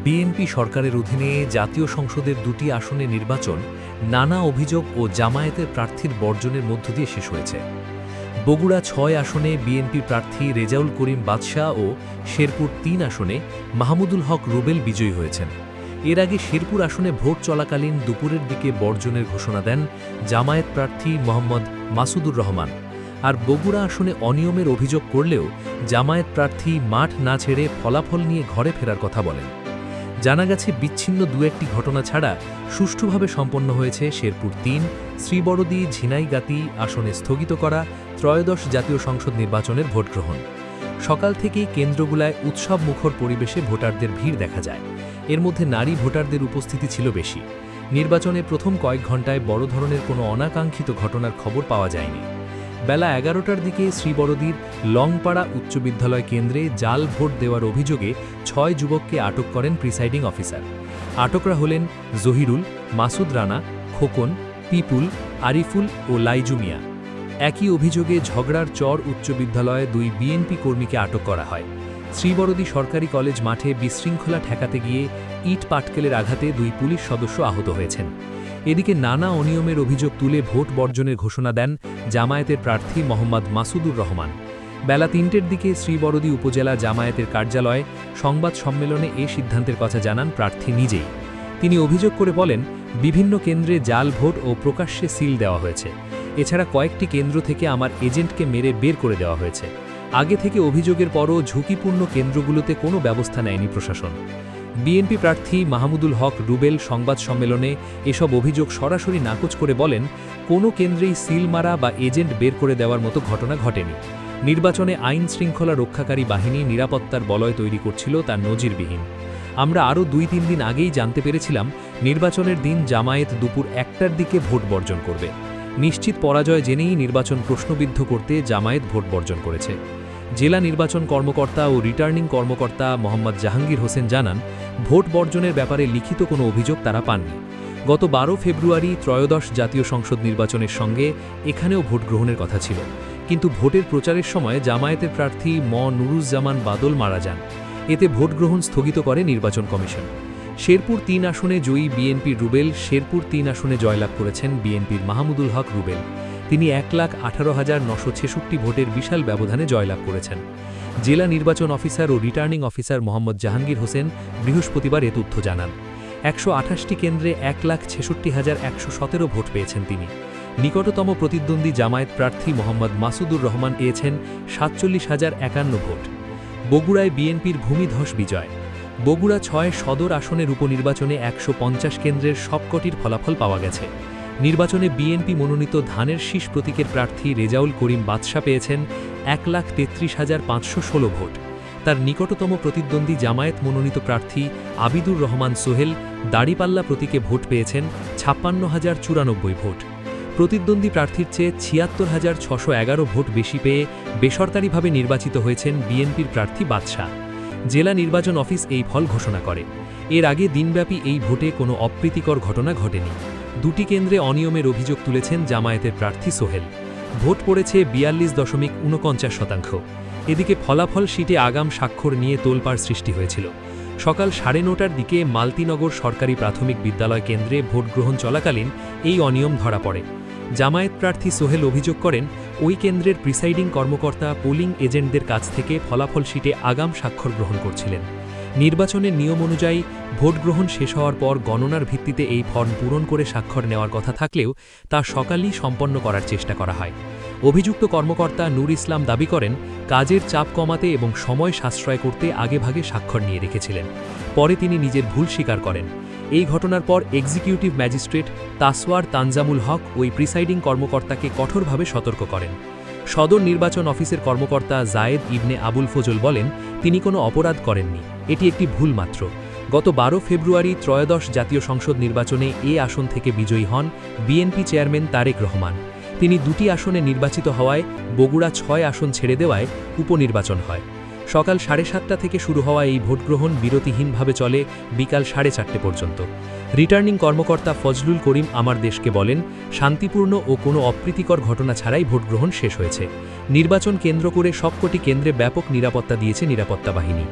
BNP সরকারের অধীনে জাতীয় সংসদের দুটি আসনে নির্বাচন নানা অভিযোগ ও জামায়াতের প্রার্থীর বর্জনের মধ্য দিয়ে শেষ হয়েছে। বগুড়া ৬ আসনে বিএনপি প্রার্থী রেজাউল করিম বাদশাহ ও শেরপুর ৩ আসনে মাহমুদুল হক রুবেল বিজয়ী হয়েছেন। এর আগে শেরপুর আসনে ভোট চলাকালীন দুপুরের দিকে বর্জনের ঘোষণা দেন জামায়াত প্রার্থী মোহাম্মদ মাসুদুর রহমান। আর বগুড়া আসনে অনিয়মের অভিযোগ করলেও জামায়াত প্রার্থী মাঠ না ছেড়ে ফলাফল নিয়ে ঘরে ফেরার কথা বলেন। জানা গেছে, বিচ্ছিন্ন দু-একটি ঘটনা ছাড়া সুষ্ঠুভাবে সম্পন্ন হয়েছে শেরপুর ৩, শ্রীবরদী, ঝিনাইগাতি আসনে স্থগিত করা ত্রয়োদশ জাতীয় সংসদ নির্বাচনের ভোটগ্রহণ। সকাল থেকেই কেন্দ্রগুলায় উৎসবমুখর পরিবেশে ভোটারদের ভিড় দেখা যায়। এর মধ্যে নারী ভোটারদের উপস্থিতি ছিল বেশি। নির্বাচনে প্রথম কয়েক ঘণ্টায় বড় ধরনের কোনো অনাকাঙ্ক্ষিত ঘটনার খবর পাওয়া যায়নি। বেলা ১১টার দিকে শ্রীবরদীর লংপাড়া উচ্চ বিদ্যালয় কেন্দ্রে জাল ভোট দেওয়ার অভিযোগে ৬ যুবককে আটক করেন প্রিসাইডিং অফিসার। আটকরা হলেন জহিরুল, মাসুদ রানা, খোকন, পিপুল, আরিফুল ও লাইজু মিয়া। একই অভিযোগে ঝগড়ার চর উচ্চ বিদ্যালয়ে ২ বিএনপি কর্মীকে আটক করা হয়। শ্রীবরদী সরকারি কলেজ মাঠে বিশৃঙ্খলা ঠেকাতে গিয়ে ইট পাটকেলের আঘাতে ২ পুলিশ সদস্য আহত হয়েছেন। এদিকে নানা অনিয়মের অভিযোগ তুলে ভোট বর্জনের ঘোষণা দেন জামায়াতের প্রার্থী মোহাম্মদ মাসুদুর রহমান। বেলা ৩টের দিকে শ্রীবরদী উপজেলা জামায়াতের কার্যালয়ে সংবাদ সম্মেলনে এ সিদ্ধান্তের কথা জানান প্রার্থী নিজেই। তিনি অভিযোগ করে বলেন, বিভিন্ন কেন্দ্রে জাল ভোট ও প্রকাশ্যে সিল দেওয়া হয়েছে। এছাড়া কয়েকটি কেন্দ্র থেকে আমার এজেন্টকে মেরে বের করে দেওয়া হয়েছে। আগে থেকে অভিযোগের পরও ঝুঁকিপূর্ণ কেন্দ্রগুলোতে কোনো ব্যবস্থা নেয়নি প্রশাসন। বিএনপি প্রার্থী মাহমুদুল হক রুবেল সংবাদ সম্মেলনে এসব অভিযোগ সরাসরি নাকচ করে বলেন, কোনো কেন্দ্রেই সিল মারা বা এজেন্ট বের করে দেওয়ার মতো ঘটনা ঘটেনি। নির্বাচনে আইন শৃঙ্খলা রক্ষাকারী বাহিনী নিরাপত্তার বলয় তৈরি করছিল, তা নজিরবিহীন। আমরা আরও ২-৩ দিন আগেই জানতে পেরেছিলাম নির্বাচনের দিন জামায়াত দুপুর ১টার দিকে ভোট বর্জন করবে। নিশ্চিত পরাজয় জেনেই নির্বাচন প্রশ্নবিদ্ধ করতে জামায়াত ভোট বর্জন করেছে। জেলা নির্বাচন কর্মকর্তা ও রিটার্নিং কর্মকর্তা মোহাম্মদ জাহাঙ্গীর হোসেন জানান, ভোট বর্জনের ব্যাপারে লিখিত কোনো অভিযোগ তারা পাননি। গত ১২ ফেব্রুয়ারি ত্রয়োদশ জাতীয় সংসদ নির্বাচনের সঙ্গে এখানেও ভোট গ্রহণের কথা ছিল, কিন্তু ভোটের প্রচারের সময় জামায়াতের প্রার্থী নুরুজ্জামান বাদল মারা যান। এতে ভোট গ্রহণ স্থগিত করে নির্বাচন কমিশন। শেরপুর ৩ আসনে জয়ী বিএনপির রুবেল শেরপুর ৩ আসনে জয়লাভ করেছেন বিএনপির মাহমুদুল হক রুবেল। তিনি ১,১৮,৯৬৬ ভোটের বিশাল ব্যবধানে জয়লাভ করেছেন। জেলা নির্বাচন অফিসার ও রিটার্নিং অফিসার মোহাম্মদ জাহাঙ্গীর হোসেন বৃহস্পতিবার এ তথ্য জানান। ১২৮টি কেন্দ্রে ১,৬৬,১১৭ ভোট পেয়েছেন তিনি। নিকটতম প্রতিদ্বন্দ্বী জামায়াত প্রার্থী মোহাম্মদ মাসুদুর রহমান পেয়েছেন ৪৭,০৫১ ভোট। বগুড়ায় বিএনপির ভূমিধস বিজয়। বগুড়া ৬ সদর আসনের উপনির্বাচনে ১৫০ কেন্দ্রের সবকটির ফলাফল পাওয়া গেছে। নির্বাচনে বিএনপি মনোনীত ধানের শীষ প্রতীকের প্রার্থী রেজাউল করিম বাদশাহ পেয়েছেন ১,৩৩,৫১৬ ভোট। তার নিকটতম প্রতিদ্বন্দ্বী জামায়াত মনোনীত প্রার্থী আবিদুর রহমান সোহেল দাড়িপাল্লা প্রতীকে ভোট পেয়েছেন ৫৬,০৯৪ ভোট। প্রতিদ্বন্দ্বী প্রার্থীর চেয়ে ৭৬,৬১১ ভোট বেশি পেয়ে বেসরকারিভাবে নির্বাচিত হয়েছেন বিএনপির প্রার্থী বাদশাহ। জেলা নির্বাচন অফিস এই ফল ঘোষণা করে। এর আগে দিনব্যাপী এই ভোটে কোনো অপ্রীতিকর ঘটনা ঘটেনি। ২টি কেন্দ্রে অনিয়মের অভিযোগ তুলেছেন জামায়াতের প্রার্থী সোহেল। ভোট পড়েছে ৪২.৪৯%। এদিকে ফলাফল শিটে আগাম স্বাক্ষর নিয়ে তোলপাড় সৃষ্টি হয়েছিল। সকাল ৯:৩০টার দিকে মালতীনগর সরকারি প্রাথমিক বিদ্যালয় কেন্দ্রে ভোট গ্রহণ চলাকালীন এই অনিয়ম ধরা পড়ে। জামায়াত প্রার্থী সোহেল অভিযোগ করেন, ওই কেন্দ্রের প্রিসাইডিং কর্মকর্তা পোলিং এজেন্টদের কাছ থেকে ফলাফল শিটে আগাম স্বাক্ষর গ্রহণ করছিলেন। নির্বাচনের নিয়ম অনুযায়ী ভোট গ্রহণ শেষ হওয়ার পর গণনার ভিত্তিতে এই ফর্ম পূরণ করে স্বাক্ষর নেওয়ার কথা থাকলেও তা সকালেই সম্পন্ন করার চেষ্টা করা হয়। অভিযুক্ত কর্মকর্তা নূর ইসলাম দাবি করেন, কাজের চাপ কমাতে এবং সময় সাশ্রয় করতে আগেভাগে স্বাক্ষর নিয়ে রেখেছিলেন। পরে তিনি নিজের ভুল স্বীকার করেন। এই ঘটনার পর এক্সিকিউটিভ ম্যাজিস্ট্রেট তাসওয়ার তানজামুল হক ওই প্রিসাইডিং কর্মকর্তাকে কঠোরভাবে সতর্ক করেন। সদর নির্বাচন অফিসের কর্মকর্তা জায়েদ ইবনে আবুল ফজল বলেন, তিনি কোনো অপরাধ করেননি, এটি একটি ভুল মাত্র। গত ১২ ফেব্রুয়ারি ত্রয়োদশ জাতীয় সংসদ নির্বাচনে এ আসন থেকে বিজয়ী হন বিএনপি চেয়ারম্যান তারেক রহমান। তিনি ২টি আসনে নির্বাচিত হওয়ায় বগুড়া ৬ আসন ছেড়ে দেওয়ায় উপনির্বাচন হয়। সকাল ৭:৩০ থেকে শুরু হওয়া এই ভোটগ্রহণ বিরতিহীনভাবে চলে বিকাল ৪:৩০ পর্যন্ত। রিটার্নিং কর্মকর্তা ফজলুল করিম আমার দেশকে বলেন, শান্তিপূর্ণ ও কোনো অপ্রীতিকর ঘটনা ছাড়াই ভোটগ্রহণ শেষ হয়েছে। নির্বাচন কেন্দ্র করে সবকটি কেন্দ্রে ব্যাপক নিরাপত্তা দিয়েছে নিরাপত্তা বাহিনী।